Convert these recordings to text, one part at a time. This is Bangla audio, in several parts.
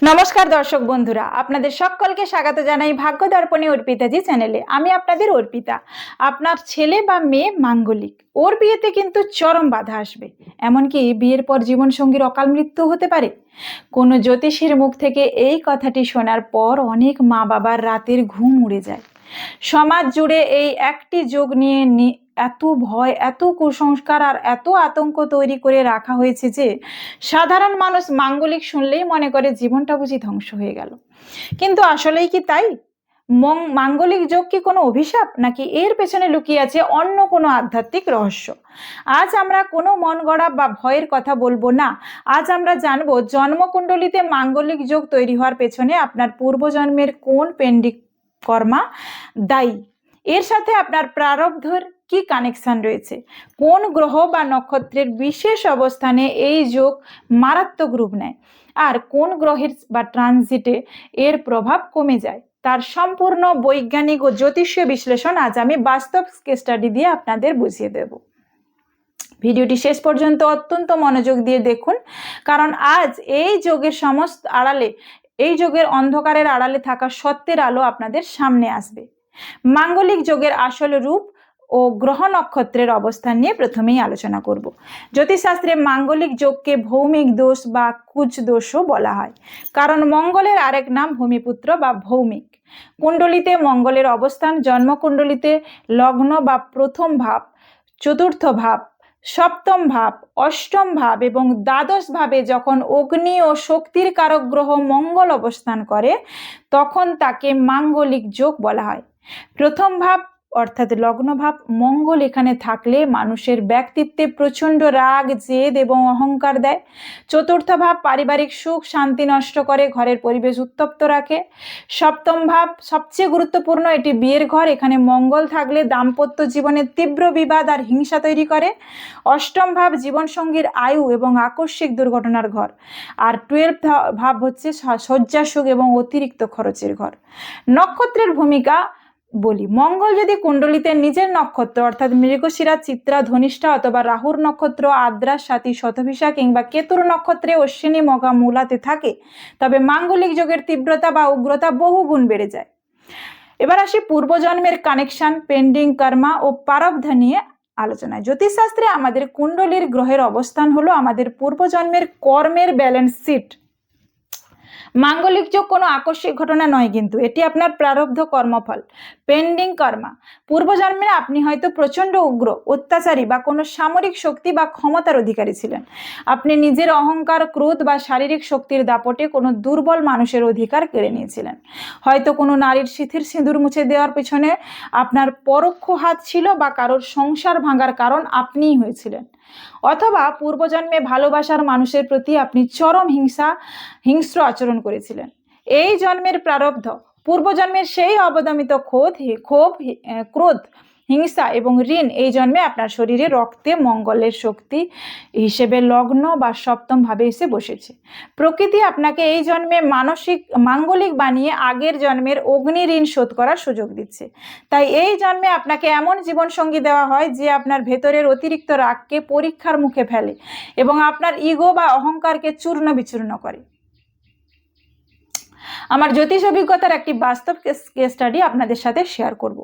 নমস্কার দর্শক বন্ধুরা, আপনাদের সকলকে স্বাগত জানাই ভাগ্য দর্পণে অর্পিতাজি চ্যানেলে। আমি আপনাদের অর্পিতা। আপনার ছেলে বা মেয়ে মাঙ্গলিক, ওর বিয়েতে কিন্তু চরম বাধা আসবে, এমনকি বিয়ের পর জীবনসঙ্গীর অকাল মৃত্যু হতে পারে। কোনো জ্যোতিষীর মুখ থেকে এই কথাটি শোনার পর অনেক মা বাবার রাতের ঘুম উড়ে যায়। সমাজ জুড়ে এই একটি যোগ নিয়ে এত ভয়, এত কুসংস্কার আর এত আতঙ্ক তৈরি করে রাখা হয়েছে যে সাধারণ মানুষ মাঙ্গলিক শুনলেই মনে করে জীবনটা বুঝি ধ্বংস হয়ে গেল। কিন্তু আসলেই কি তাই? মাঙ্গলিক যোগ কি কোনো অভিশাপ, নাকি এর পেছনে লুকিয়ে আছে অন্য কোনো আধ্যাত্মিক রহস্য? আজ আমরা কোনো মন গড়া বা ভয়ের কথা বলবো না। আজ আমরা জানবো জন্মকুণ্ডলিতে মাঙ্গলিক যোগ তৈরি হওয়ার পেছনে আপনার পূর্বজন্মের কোন পেন্ডিং কর্মা দায়ী, এর সাথে আপনার প্রারব্ধর কি কানেকশন রয়েছে, কোন গ্রহ বা নক্ষত্রের বিশেষ অবস্থানে এই যোগ মারাত্মক রূপ নেয়, আর কোন গ্রহের বা ট্রানজিটে এর প্রভাব কমে যায়, তার সম্পূর্ণ বৈজ্ঞানিক ও জ্যোতিষীয় বিশ্লেষণ আজ আমি বাস্তব কেস স্টাডি দিয়ে আপনাদের বুঝিয়ে দেব। ভিডিওটি শেষ পর্যন্ত অত্যন্ত মনোযোগ দিয়ে দেখুন, কারণ আজ এই যোগের সমস্ত আড়ালে, এই যোগের অন্ধকারের আড়ালে থাকা সত্যের আলো আপনাদের সামনে আসবে। মাঙ্গলিক যোগের আসল রূপ ও গ্রহ নক্ষত্রের অবস্থান নিয়ে প্রথমেই আলোচনা করব। জ্যোতিষশাস্ত্রে মাঙ্গলিক যোগকে ভৌমিক দোষ বা কুজ দোষও বলা হয়, কারণ মঙ্গলের আরেক নাম ভূমিপুত্র বা ভৌমিক। কুণ্ডলিতে মঙ্গলের অবস্থান জন্মকুণ্ডলিতে লগ্ন বা প্রথম ভাব, চতুর্থ ভাব, সপ্তম ভাব, অষ্টম ভাব এবং দ্বাদশ ভাবে যখন অগ্নি ও শক্তির কারক গ্রহ মঙ্গল অবস্থান করে, তখন তাকে মাঙ্গলিক যোগ বলা হয়। প্রথম ভাব অর্থাৎ লগ্ন ভাব মঙ্গল এখানে থাকলে মানুষের ব্যক্তিত্বে প্রচন্ড রাগ, জেদ এবং অহংকার দেয়। চতুর্থ ভাব পারিবারিক সুখ শান্তি নষ্ট করে, ঘরের পরিবেশ উত্তপ্ত রাখে। সপ্তম ভাব সবচেয়ে গুরুত্বপূর্ণ, এটি বিয়ের ঘর, এখানে মঙ্গল থাকলে দাম্পত্য জীবনে তীব্র বিবাদ আর হিংসা তৈরি করে। অষ্টম ভাব জীবনসঙ্গীর আয়ু এবং আকস্মিক দুর্ঘটনার ঘর। আর 12 ভাব হচ্ছে শয্যা সুখ এবং অতিরিক্ত খরচের ঘর। নক্ষত্রের ভূমিকা বলি, মঙ্গল যদি কুণ্ডলিতে নিজের নক্ষত্র অর্থাৎ মৃগশিরা, চিত্রা, ধনিষ্ঠা অথবা রাহুর নক্ষত্র আদ্রা, স্বাতী, শতভিষা কিংবা কেতুর নক্ষত্রে অশ্বিনী, মঘা, মূলাতে থাকে, তবে মাঙ্গলিক যোগের তীব্রতা বা উগ্রতা বহু গুণ বেড়ে যায়। এবার আসি পূর্বজন্মের কানেকশন, পেন্ডিং কর্মা ও প্রারব্ধ নিয়ে আলোচনায়। জ্যোতিষশাস্ত্রে আমাদের কুণ্ডলীর গ্রহের অবস্থান হলো আমাদের পূর্বজন্মের কর্মের ব্যালেন্স শিট। মাঙ্গলিক যোগ কোনো আকস্মিক ঘটনা নয়, কিন্তু এটি আপনার প্রারব্ধ কর্মফল, পেন্ডিং কর্মা। পূর্বজন্মে আপনি হয়তো প্রচন্ড উগ্র, অত্যাচারী বা কোনো সামরিক শক্তি বা ক্ষমতার অধিকারী ছিলেন। আপনি নিজের অহংকার, ক্রোধ বা শারীরিক শক্তির দাপটে কোনো দুর্বল মানুষের অধিকার কেড়ে নিয়েছিলেন। হয়তো কোনো নারীর শিথির সিঁদুর মুছে দেওয়ার পেছনে আপনার পরোক্ষ হাত ছিল, বা কারোর সংসার ভাঙার কারণ আপনিই হয়েছিলেন। অথবা পূর্বজন্মে ভালোবাসার মানুষের প্রতি আপনি চরম হিংস্র আচরণ করেছিলেন। এই জন্মের প্রারব্ধ, পূর্বজন্মের সেই অবদমিত ক্রোধ, হিংসা এবং ঋণ এই জন্মে আপনার শরীরে রক্তে মঙ্গলের শক্তি হিসেবে লগ্ন বা সপ্তম ভাবে এসে বসেছে। প্রকৃতি আপনাকে এই জন্মে মাঙ্গলিক বানিয়ে আগের জন্মের অগ্নি ঋণ শোধ করার সুযোগ দিচ্ছে। তাই এই জন্মে আপনাকে এমন জীবনসঙ্গী দেওয়া হয় যে আপনার ভেতরের অতিরিক্ত রাগকে পরীক্ষার মুখে ফেলে এবং আপনার ইগো বা অহংকারকে চূর্ণ বিচূর্ণ করে। আমার জ্যোতিষ অভিজ্ঞতার একটি বাস্তব কেস স্টাডি আপনাদের সাথে শেয়ার করব,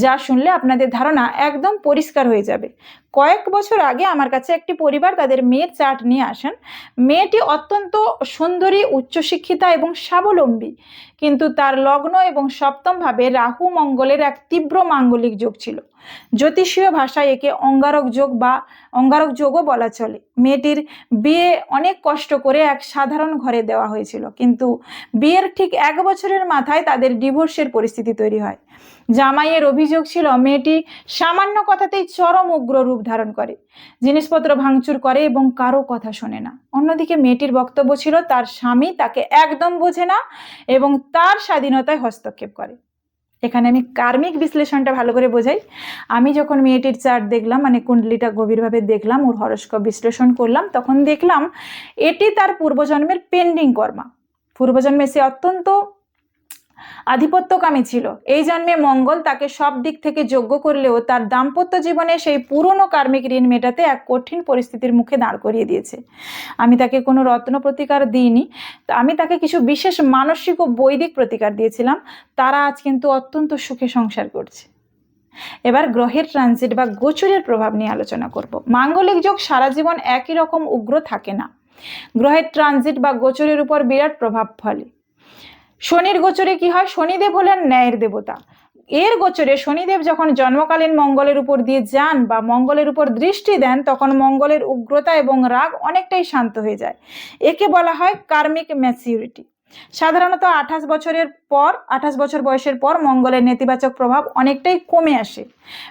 যা শুনলে আপনাদের ধারণা একদম পরিষ্কার হয়ে যাবে। কয়েক বছর আগে আমার কাছে একটি পরিবার তাদের মেয়ের চার্ট নিয়ে আসেন। মেয়েটি অত্যন্ত সুন্দরী, উচ্চশিক্ষিতা এবং স্বাবলম্বী, কিন্তু তার লগ্ন এবং সপ্তম ভাবে রাহু মঙ্গলের এক তীব্র মাঙ্গলিক যোগ ছিল। জ্যোতিষীয় ভাষায় একে অঙ্গারক যোগও বলা চলে। মেয়েটির বিয়ে অনেক কষ্ট করে এক সাধারণ ঘরে দেওয়া হয়েছিল, কিন্তু বিয়ের ঠিক 1 বছরের মাথায় তাদের ডিভোর্সের পরিস্থিতি তৈরি হয়। জামাইয়ের অভিযোগ ছিল মেয়েটি সামান্য কথাতেই চরম উগ্র রূপ ধারণ করে, জিনিসপত্র ভাঙচুর করে এবং কারো কথা শোনে না। অন্যদিকে মেয়েটির বক্তব্য ছিল তার স্বামী তাকে একদম বোঝে না এবং তার স্বাধীনতায় হস্তক্ষেপ করে। এখানে আমি কার্মিক বিশ্লেষণটা ভালো করে বোঝাই। আমি যখন মেয়েটির চার্ট দেখলাম, মানে কুণ্ডলিটা গভীরভাবে দেখলাম, ওর হরস্কোপ বিশ্লেষণ করলাম, তখন দেখলাম এটি তার পূর্বজন্মের পেন্ডিং কর্মা। পূর্বজন্মে সে অত্যন্ত আধিপত্যকামী ছিল। এই জন্মে মঙ্গল তাকে সব দিক থেকে যোগ্য করলেও তার দাম্পত্য জীবনে সেই পুরনো কার্মিক ঋণ মেটাতে এক কঠিন পরিস্থিতির মুখে দাঁড় করিয়ে দিয়েছে। আমি তাকে কোনো রত্ন প্রতিকার দিইনি, আমি তাকে কিছু বিশেষ মানসিক ও বৈদিক প্রতিকার দিয়েছিলাম। তারা আজ কিন্তু অত্যন্ত সুখে সংসার করছে। এবার গ্রহের ট্রানজিট বা গোচরের প্রভাব নিয়ে আলোচনা করব। মাঙ্গলিক যোগ সারা জীবন একই রকম উগ্র থাকে না। গ্রহের ট্রানজিট বা গোচরের উপর বিরাট প্রভাব ফেলে। শনির গোচরে কি হয়? শনিদেব হলেন ন্যায়ের দেবতা। এর গোচরে শনিদেব যখন জন্মকালীন মঙ্গলের উপর দিয়ে যান বা মঙ্গলের উপর দৃষ্টি দেন, তখন মঙ্গলের উগ্রতা এবং রাগ অনেকটাই শান্ত হয়ে যায়। একে বলা হয় কার্মিক ম্যাচিউরিটি। সাধারণত 28 বছর বয়সের পর মঙ্গলের নেতিবাচক প্রভাব অনেকটাই কমে আসে।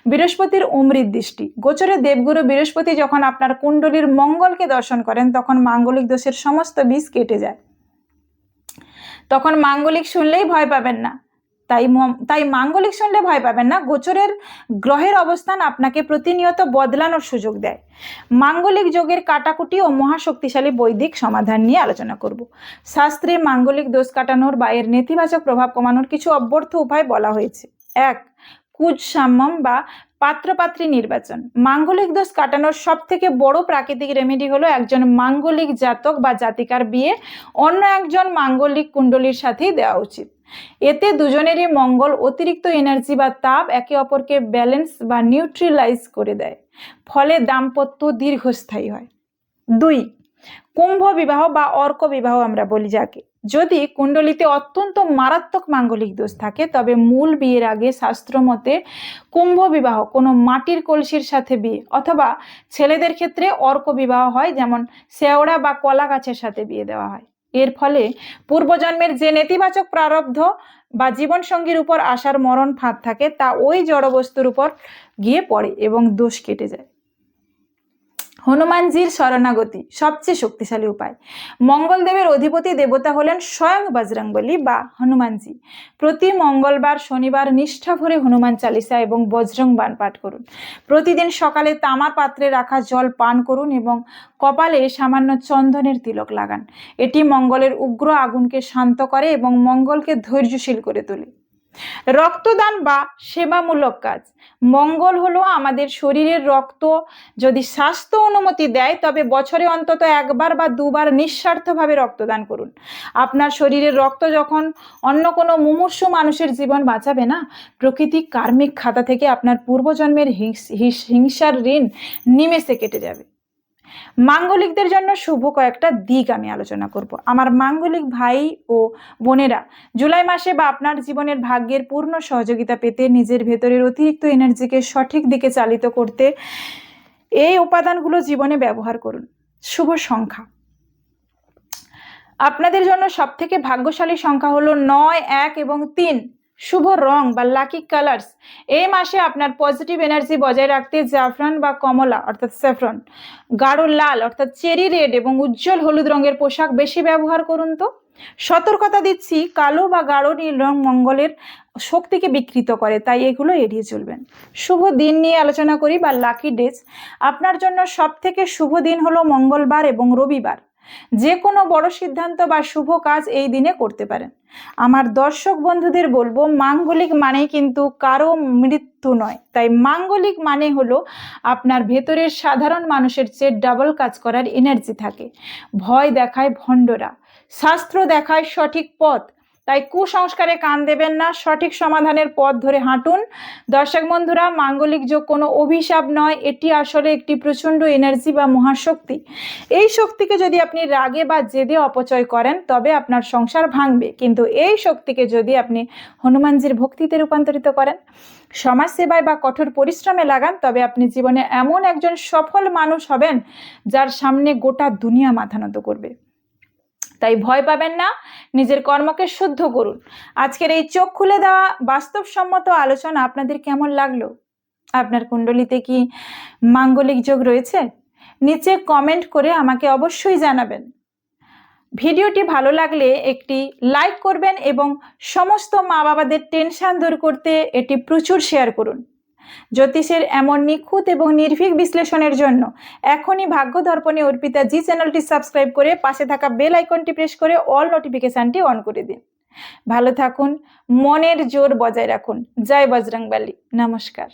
বৃহস্পতির অমৃত দৃষ্টি। গোচরে দেবগুরু বৃহস্পতি যখন আপনার কুণ্ডলীর মঙ্গলকে দর্শন করেন, তখন মাঙ্গলিক দোষের সমস্ত বীজ কেটে যায়। তখন মাঙ্গলিক শুনলেই ভয় পাবেন না। তাই মাঙ্গলিক শুনলে ভয় পাবেন না। গোচরের গ্রহের অবস্থান আপনাকে প্রতিনিয়ত বদলানোর সুযোগ দেয়। মাঙ্গলিক যোগের কাটাকুটি ও মহাশক্তিশালী বৈদিক সমাধান নিয়ে আলোচনা করব। শাস্ত্রে মাঙ্গলিক দোষ কাটানোর বা এর নেতিবাচক প্রভাব কমানোর কিছু অব্যর্থ উপায় বলা হয়েছে। 1. কুজ সাম্যম বা পাত্রপাত্রী নির্বাচন। মাঙ্গলিক দোষ কাটানোর সব থেকে বড় প্রাকৃতিক রেমেডি হলো একজন মাঙ্গলিক জাতক বা জাতিকার বিয়ে অন্য একজন মাঙ্গলিক কুণ্ডলীর সাথেই দেওয়া উচিত। এতে দুজনেরই মঙ্গল অতিরিক্ত এনার্জি বা তাপ একে অপরকে ব্যালেন্স বা নিউট্রিলাইজ করে দেয়, ফলে দাম্পত্য দীর্ঘস্থায়ী হয়। 2. কুম্ভ বিবাহ বা অর্ক বিবাহ আমরা বলি যাকে। যদি কুণ্ডলিতে অত্যন্ত মারাত্মক মাঙ্গলিক দোষ থাকে, তবে মূল বিয়ের আগে শাস্ত্র মতে কুম্ভ বিবাহ, কোনো মাটির কলসির সাথে বিয়ে, অথবা ছেলেদের ক্ষেত্রে অর্ক বিবাহ হয়, যেমন শেওড়া বা কলা গাছের সাথে বিয়ে দেওয়া হয়। এর ফলে পূর্বজন্মের যে নেতিবাচক প্রারব্ধ বা জীবনসঙ্গীর উপর আসার মরণ ফাঁদ থাকে, তা ওই জড়বস্তুর উপর গিয়ে পড়ে এবং দোষ কেটে যায়। হনুমানজির শরণাগতি সবচেয়ে শক্তিশালী উপায়। মঙ্গলদেবের অধিপতি দেবতা হলেন স্বয়ং বজরংবলী বা হনুমানজি। প্রতি মঙ্গলবার শনিবার নিষ্ঠা ভরে হনুমান চালিসা এবং বজরং বাণ পাঠ করুন। প্রতিদিন সকালে তামার পাত্রে রাখা জল পান করুন এবং কপালে সামান্য চন্দনের তিলক লাগান। এটি মঙ্গলের উগ্র আগুনকে শান্ত করে এবং মঙ্গলকে ধৈর্যশীল করে তোলে। রক্তদান বা সেবামূলক কাজ। মঙ্গল হলো আমাদের শরীরের রক্ত। যদি স্বাস্থ্য অনুমতি দেয়, তবে বছরে অন্তত 1 বার বা 2 বার নিঃস্বার্থভাবে রক্তদান করুন। আপনার শরীরের রক্ত যখন অন্য কোনো মুমূর্ষু মানুষের জীবন বাঁচাবে না, প্রকৃতি কার্মিক খাতা থেকে আপনার পূর্বজন্মের হিংসার ঋণ নিমেষে কেটে যাবে। মাঙ্গলিকদের জন্য শুভ কয়েকটা দিক আমি আলোচনা করব। আমার মাঙ্গলিক ভাই ও বোনেরা, জুলাই মাসে বা আপনার জীবনের ভাগ্যের পূর্ণ সহযোগিতা পেতে, নিজের ভেতরের অতিরিক্ত এনার্জিকে সঠিক দিকে চালিত করতে এই উপাদানগুলো জীবনে ব্যবহার করুন। শুভ সংখ্যা। আপনাদের জন্য সব থেকে ভাগ্যশালী সংখ্যা হলো 9, 1 এবং 3। শুভ রং বা লাকি কালার্স। এই মাসে আপনার পজিটিভ এনার্জি বজায় রাখতে জাফরান বা কমলা অর্থাৎ স্যাফরন, গাঢ় লাল অর্থাৎ চেরি রেড এবং উজ্জ্বল হলুদ রঙের পোশাক বেশি ব্যবহার করুন। তো সতর্কতা দিচ্ছি, কালো বা গাঢ় নীল রং মঙ্গলের শক্তিকে বিকৃত করে, তাই এগুলো এড়িয়ে চলবেন। শুভ দিন নিয়ে আলোচনা করি বা লাকি ডেজ। আপনার জন্য সব থেকে শুভ দিন হলো মঙ্গলবার এবং রবিবার। যে কোনো বড় সিদ্ধান্ত বা শুভ কাজ এই দিনে করতে পারেন। আমার দর্শক বন্ধুদের বলবো, মাঙ্গলিক মানেই কিন্তু কারো মৃত্যু নয়। তাই মাঙ্গলিক মানে হলো আপনার ভেতরের সাধারণ মানুষের চেয়ে ডাবল কাজ করার এনার্জি থাকে। ভয় দেখায় ভণ্ডরা, শাস্ত্র দেখায় সঠিক পথ। তাই কুসংস্কারে কান দেবেন না, সঠিক সমাধানের পথ ধরে হাঁটুন। দর্শক বন্ধুরা, মাঙ্গলিক যোগ কোনো অভিশাপ নয়, এটি আসলে একটি প্রচণ্ড এনার্জি বা মহাশক্তি। এই শক্তিকে যদি আপনি রাগে বা জেদে অপচয় করেন, তবে আপনার সংসার ভাঙবে। কিন্তু এই শক্তিকে যদি আপনি হনুমানজির ভক্তিতে রূপান্তরিত করেন, সমাজ সেবায় বা কঠোর পরিশ্রমে লাগান, তবে আপনি জীবনে এমন একজন সফল মানুষ হবেন যার সামনে গোটা দুনিয়া মাথা নত করবে। তাই ভয় পাবেন না, নিজের কর্মকে শুদ্ধ করুন। আজকের এই চোখ খুলে দেওয়া বাস্তবসম্মত আলোচনা আপনাদের কেমন লাগলো? আপনার কুণ্ডলিতে কি মাঙ্গলিক যোগ রয়েছে? নিচে কমেন্ট করে আমাকে অবশ্যই জানাবেন। ভিডিওটি ভালো লাগলে একটি লাইক করবেন এবং সমস্ত মা বাবাদের টেনশন দূর করতে এটি প্রচুর শেয়ার করুন। জ্যোতিষের এমন নিখুঁত এবং নির্ভীক বিশ্লেষণের জন্য এখনই ভাগ্য দর্পণে অর্পিতা জি চ্যানেলটি সাবস্ক্রাইব করে পাশে থাকা বেল আইকনটি প্রেস করে অল নোটিফিকেশনটি অন করে দিন। ভালো থাকুন, মনের জোর বজায় রাখুন। জয় বজরংবলী। নমস্কার।